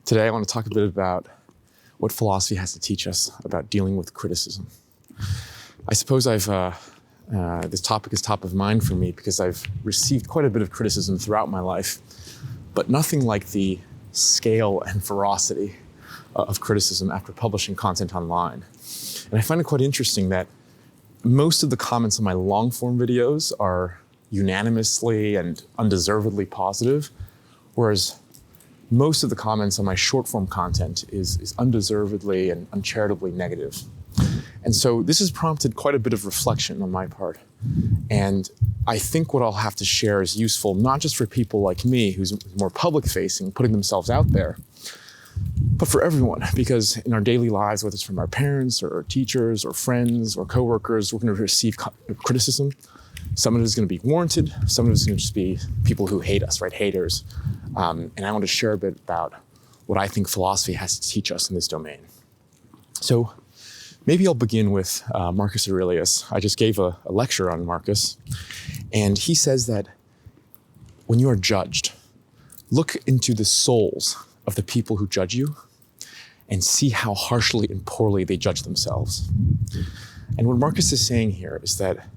Today I want to talk a bit about what philosophy has to teach us about dealing with criticism. I suppose this topic is top of mind for me because I've received quite a bit of criticism throughout my life, but nothing like the scale and ferocity of criticism after publishing content online. And I find it quite interesting that most of the comments on my long-form videos are unanimously and undeservedly positive, whereas most of the comments on my short-form content is undeservedly and uncharitably negative. And so this has prompted quite a bit of reflection on my part. And I think what I'll have to share is useful not just for people like me, who's more public-facing, putting themselves out there, but for everyone, because in our daily lives, whether it's from our parents or our teachers or friends or coworkers, we're going to receive criticism. Some of it is going to be warranted. Some of it is going to just be people who hate us, right? Haters. And I want to share a bit about what I think philosophy has to teach us in this domain. So maybe I'll begin with Marcus Aurelius. I just gave a lecture on Marcus, and he says that when you are judged, look into the souls of the people who judge you and see how harshly and poorly they judge themselves. And what Marcus is saying here is that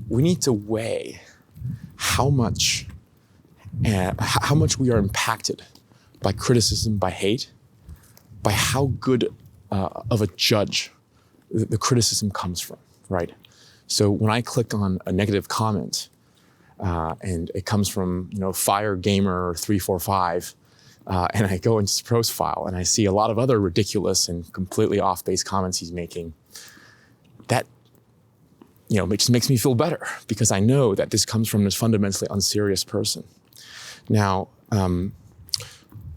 we need to weigh how much we are impacted by criticism, by hate, by how good of a judge the criticism comes from, right? So when I click on a negative comment and it comes from, Fire Gamer 345, and I go into his profile and I see a lot of other ridiculous and completely off-base comments he's making, that it just makes me feel better because I know that this comes from this fundamentally unserious person. Now,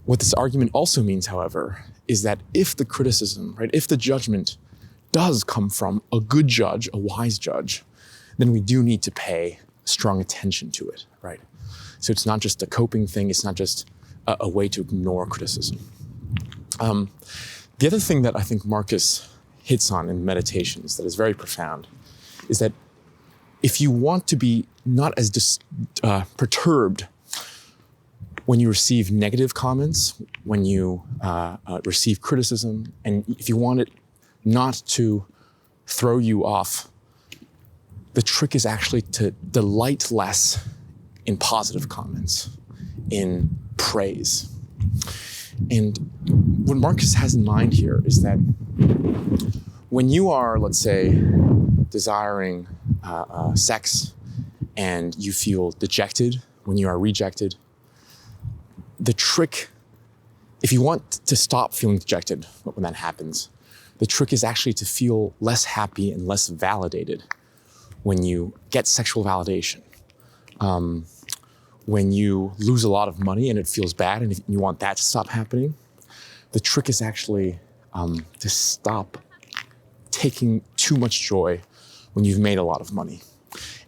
what this argument also means, however, is that if the criticism, right, if the judgment does come from a good judge, a wise judge, then we do need to pay strong attention to it, right? So it's not just a coping thing, it's not just a way to ignore criticism. The other thing that I think Marcus hits on in Meditations that is very profound is that if you want to be not as perturbed when you receive negative comments, when you receive criticism, and if you want it not to throw you off, the trick is actually to delight less in positive comments, in praise. And what Marcus has in mind here is that when you are, let's say, desiring sex and you feel dejected when you are rejected, the trick, if you want to stop feeling dejected when that happens, the trick is actually to feel less happy and less validated when you get sexual validation. When you lose a lot of money and it feels bad and if you want that to stop happening, the trick is actually to stop taking too much joy when you've made a lot of money.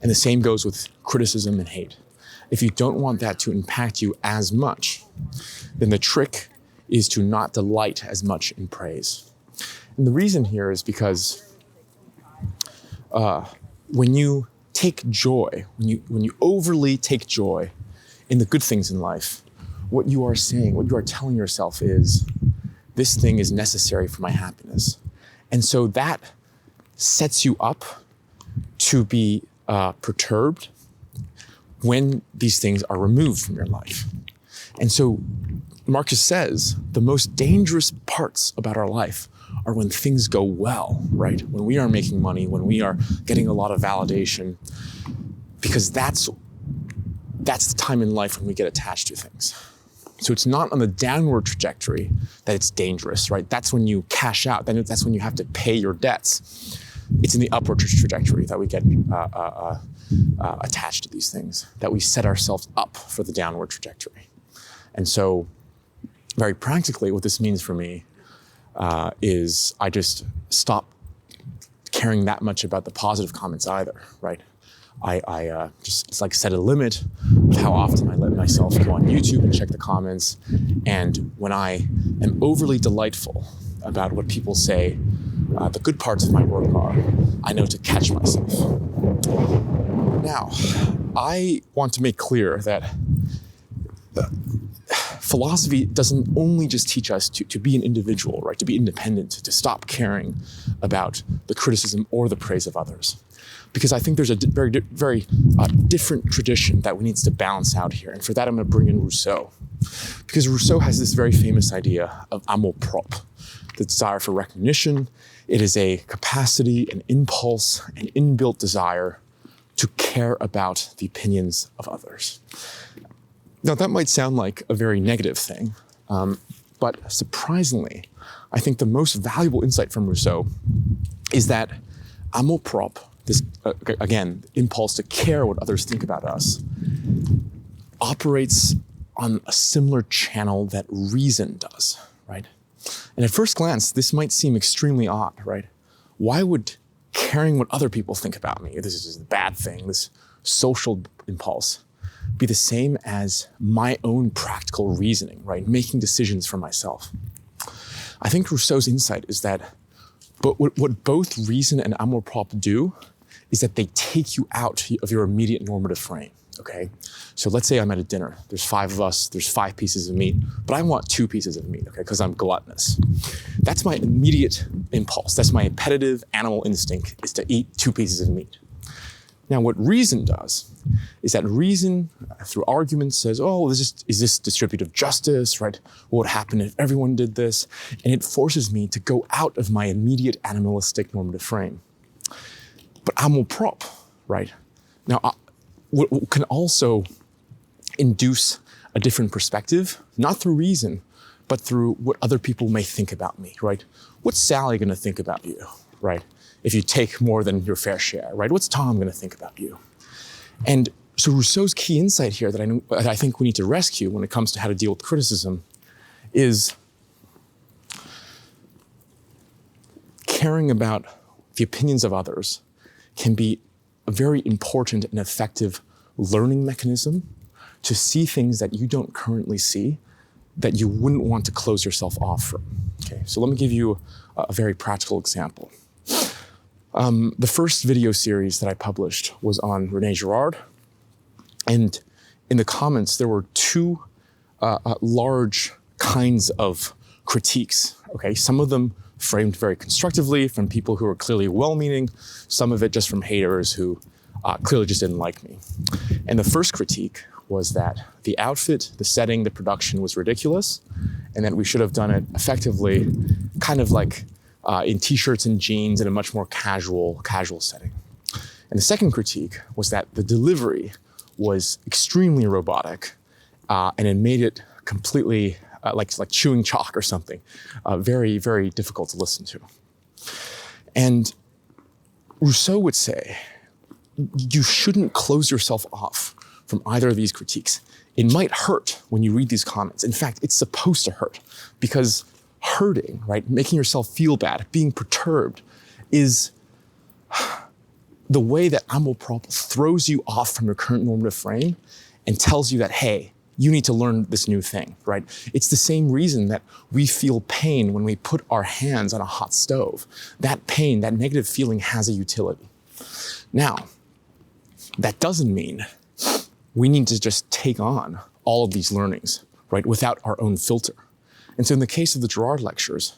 And the same goes with criticism and hate. If you don't want that to impact you as much, then the trick is to not delight as much in praise. And the reason here is because when you take joy, when you overly take joy in the good things in life, what you are saying, what you are telling yourself is, this thing is necessary for my happiness. And so that sets you up to be perturbed when these things are removed from your life. And so Marcus says the most dangerous parts about our life are when things go well, right? When we are making money, when we are getting a lot of validation, because that's the time in life when we get attached to things. So it's not on the downward trajectory that it's dangerous, right? That's when you cash out. Then that's when you have to pay your debts. It's in the upward trajectory that we get attached to these things, that we set ourselves up for the downward trajectory. And so very practically, what this means for me is I just stop caring that much about the positive comments either, right? I just set a limit of how often I let myself go on YouTube and check the comments. And when I am overly delightful about what people say the good parts of my work are, I know to catch myself. Now, I want to make clear that philosophy doesn't only just teach us to be an individual, right? To be independent, to stop caring about the criticism or the praise of others. Because I think there's a very different tradition that we need to balance out here. And for that, I'm going to bring in Rousseau. Because Rousseau has this very famous idea of amour propre, the desire for recognition. It is a capacity, an impulse, an inbuilt desire to care about the opinions of others. Now, that might sound like a very negative thing, but surprisingly, I think the most valuable insight from Rousseau is that amour propre, this, again, impulse to care what others think about us, operates on a similar channel that reason does, right? And at first glance, this might seem extremely odd, right? Why would caring what other people think about me, this is a bad thing, this social impulse, be the same as my own practical reasoning, right? Making decisions for myself. I think Rousseau's insight is that what both reason and amour propre do is that they take you out of your immediate normative frame, okay? So let's say I'm at a dinner. There's 5 of us, there's 5 pieces of meat, but I want 2 pieces of meat, okay? Because I'm gluttonous. That's my immediate impulse. That's my appetitive animal instinct, is to eat 2 pieces of meat. Now, what reason does is that reason, through argument, says, oh, is this distributive justice, right? What would happen if everyone did this? And it forces me to go out of my immediate animalistic normative frame. But amour propre, right? Now, what can also induce a different perspective, not through reason, but through what other people may think about me, right? What's Sally going to think about you, right? If you take more than your fair share, right? What's Tom going to think about you? And so Rousseau's key insight here that I think we need to rescue when it comes to how to deal with criticism is caring about the opinions of others can be a very important and effective learning mechanism to see things that you don't currently see that you wouldn't want to close yourself off from. Okay, so let me give you a very practical example. The first video series that I published was on René Girard. And in the comments, there were 2 large kinds of critiques. Okay, some of them framed very constructively from people who were clearly well-meaning, some of it just from haters who clearly just didn't like me. And the first critique was that the outfit, the setting, the production was ridiculous, and that we should have done it effectively, kind of like in t-shirts and jeans in a much more casual setting. And the second critique was that the delivery was extremely robotic, and it made it completely like chewing chalk or something, very, very difficult to listen to. And Rousseau would say, you shouldn't close yourself off from either of these critiques. It might hurt when you read these comments. In fact, it's supposed to hurt, because hurting, right, making yourself feel bad, being perturbed, is the way that amour propre throws you off from your current normative frame and tells you that, hey, you need to learn this new thing, right? It's the same reason that we feel pain when we put our hands on a hot stove. That pain, that negative feeling, has a utility. Now, that doesn't mean we need to just take on all of these learnings, right, without our own filter. And so in the case of the Girard lectures,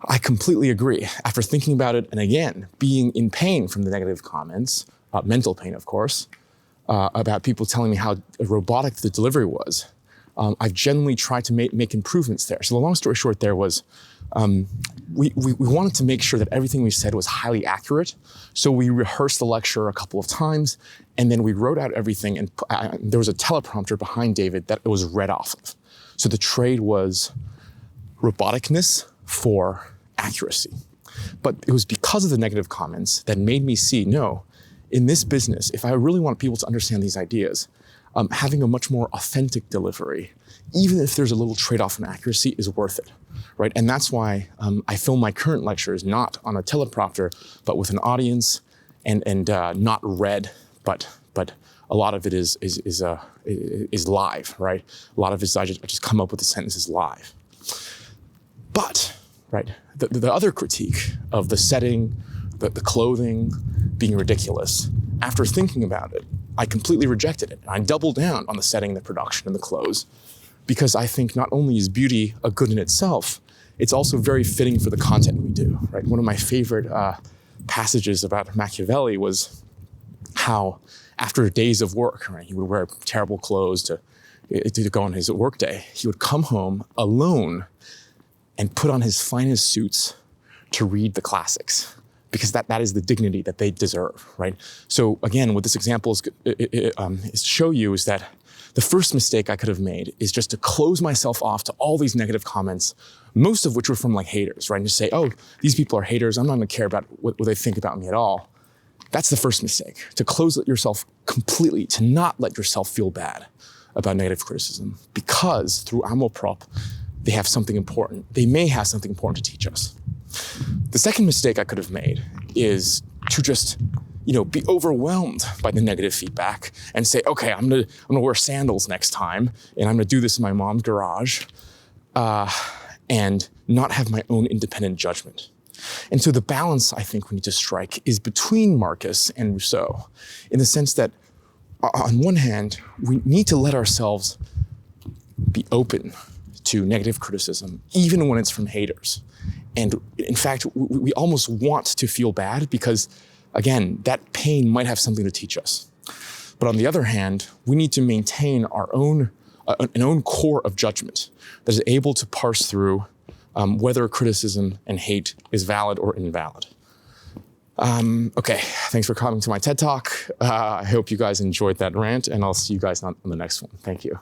I completely agree. After thinking about it, and again, being in pain from the negative comments, mental pain, of course, about people telling me how robotic the delivery was, I've generally tried to make improvements there. So the long story short there was, we wanted to make sure that everything we said was highly accurate. So we rehearsed the lecture a couple of times, and then we wrote out everything, and there was a teleprompter behind David that it was read off of. So the trade was roboticness for accuracy. But it was because of the negative comments that made me see, no, in this business, if I really want people to understand these ideas, having a much more authentic delivery, even if there's a little trade-off in accuracy, is worth it, right? And that's why I film my current lectures not on a teleprompter, but with an audience, and not read, but a lot of it is live, right? A lot of it is I just come up with the sentences live. But, right, the other critique of the setting, the clothing being ridiculous, after thinking about it, I completely rejected it. I doubled down on the setting, the production, and the clothes, because I think not only is beauty a good in itself, it's also very fitting for the content we do, right? One of my favorite passages about Machiavelli was how after days of work, right, he would wear terrible clothes to go on his work day. He would come home alone and put on his finest suits to read the classics, because that is the dignity that they deserve, right? So again, what this example is to show you is that the first mistake I could have made is just to close myself off to all these negative comments, most of which were from like haters, right? And just say, oh, these people are haters. I'm not gonna care about what they think about me at all. That's the first mistake, to close yourself completely, to not let yourself feel bad about negative criticism, because through amour propre, they have something important. They may have something important to teach us. The second mistake I could have made is to just, be overwhelmed by the negative feedback and say, okay, I'm gonna wear sandals next time, and I'm gonna do this in my mom's garage, and not have my own independent judgment. And so the balance I think we need to strike is between Marcus and Rousseau, in the sense that on one hand, we need to let ourselves be open to negative criticism, even when it's from haters. And in fact, we almost want to feel bad because, again, that pain might have something to teach us. But on the other hand, we need to maintain our own core of judgment that is able to parse through whether criticism and hate is valid or invalid. Okay, thanks for coming to my TED Talk. I hope you guys enjoyed that rant, and I'll see you guys on the next one. Thank you.